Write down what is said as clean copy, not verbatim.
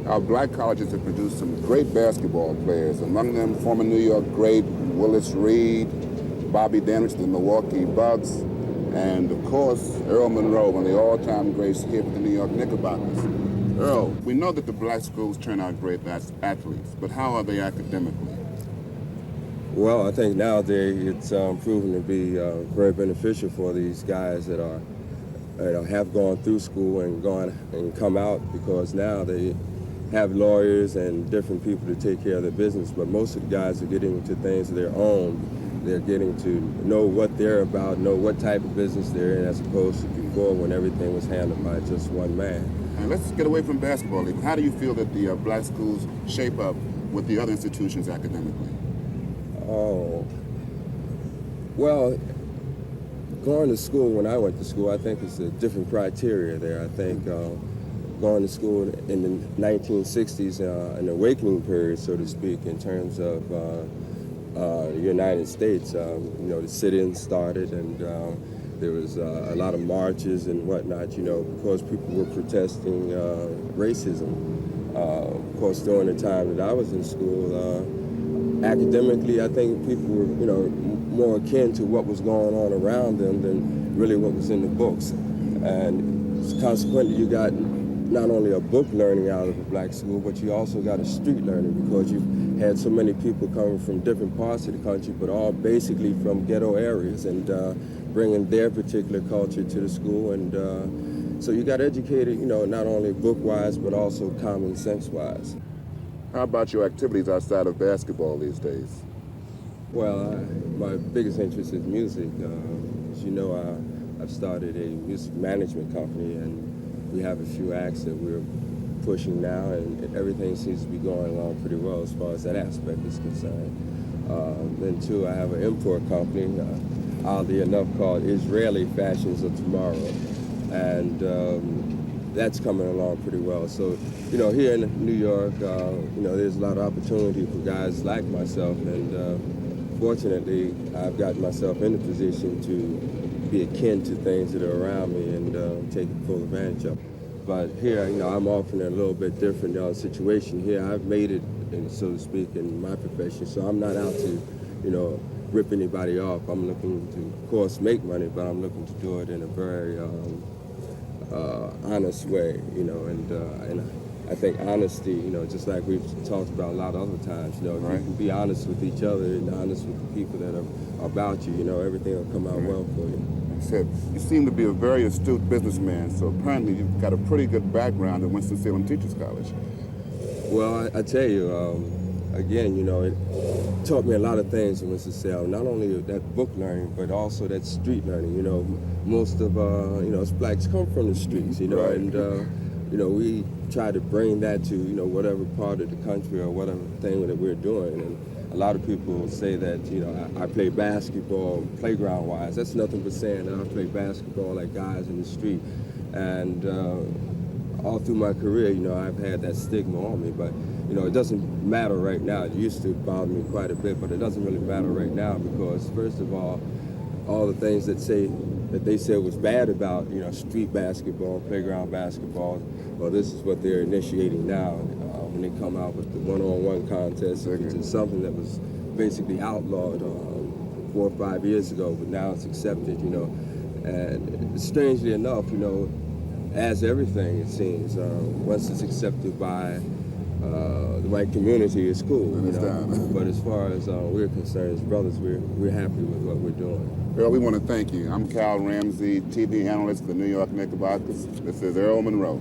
Our black colleges have produced some great basketball players, among them former New York great Willis Reed, Bobby Danis, the Milwaukee Bucks, and of course, Earl Monroe, one of the all-time greats here for the New York Knickerbockers. Earl, we know that the black schools turn out great athletes, but how are they academically? Well, I think nowadays it's proven to be very beneficial for these guys that are, have gone through school and gone and come out, because now they have lawyers and different people to take care of their business. But most of the guys are getting into things of their own. They're getting to know what they're about, know what type of business they're in, as opposed to before when everything was handled by just one man. And let's get away from basketball. How do you feel that the black schools shape up with the other institutions academically? Oh, well, going to school, when I went to school, I think it's a different criteria there. I think going to school in the 1960s, an awakening period, so to speak, in terms of the United States. The sit-ins started, and there was a lot of marches and whatnot, because people were protesting racism. Of course, during the time that I was in school, academically, I think people were, more akin to what was going on around them than really what was in the books. And consequently, you got not only a book learning out of a black school, but you also got a street learning, because you've had so many people coming from different parts of the country, but all basically from ghetto areas, and bringing their particular culture to the school. And so you got educated, not only book-wise, but also common sense-wise. How about your activities outside of basketball these days? Well, my biggest interest is music. As you know, I've started a music management company, and we have a few acts that we're pushing now, and everything seems to be going along pretty well as far as that aspect is concerned. Then too, I have an import company, oddly enough, called Israeli Fashions of Tomorrow, and that's coming along pretty well. So, here in New York, there's a lot of opportunity for guys like myself, and fortunately, I've gotten myself in a position to be akin to things that are around me and take full advantage of. But here, I'm often in a little bit different situation. Here, I've made it, so to speak, in my profession, so I'm not out to, rip anybody off. I'm looking to, of course, make money, but I'm looking to do it in a very honest way, and I think honesty, just like we've talked about a lot of other times, if you can be honest with each other and honest with the people that are about you, everything will come out well for you. Said, you seem to be a very astute businessman, so apparently you've got a pretty good background at Winston-Salem Teachers College. Well, I tell you, again, it taught me a lot of things in Winston-Salem, not only that book learning, but also that street learning. Most of, us blacks come from the streets, and, we try to bring that to, whatever part of the country or whatever thing that we're doing. And a lot of people say that, I play basketball playground-wise. That's nothing but saying that I play basketball like guys in the street. And all through my career, I've had that stigma on me. But, it doesn't matter right now. It used to bother me quite a bit, but it doesn't really matter right now, because, first of all the things that they said was bad about, street basketball, playground basketball, well, this is what they're initiating now. When they come out with the one-on-one contest, which is something that was basically outlawed 4 or 5 years ago, but now it's accepted, And strangely enough, as everything, it seems, once it's accepted by the white community, it's cool. But as far as we're concerned, as brothers, we're happy with what we're doing. Earl, we want to thank you. I'm Cal Ramsey, TV analyst for the New York Knickerbockers. This is Earl Monroe.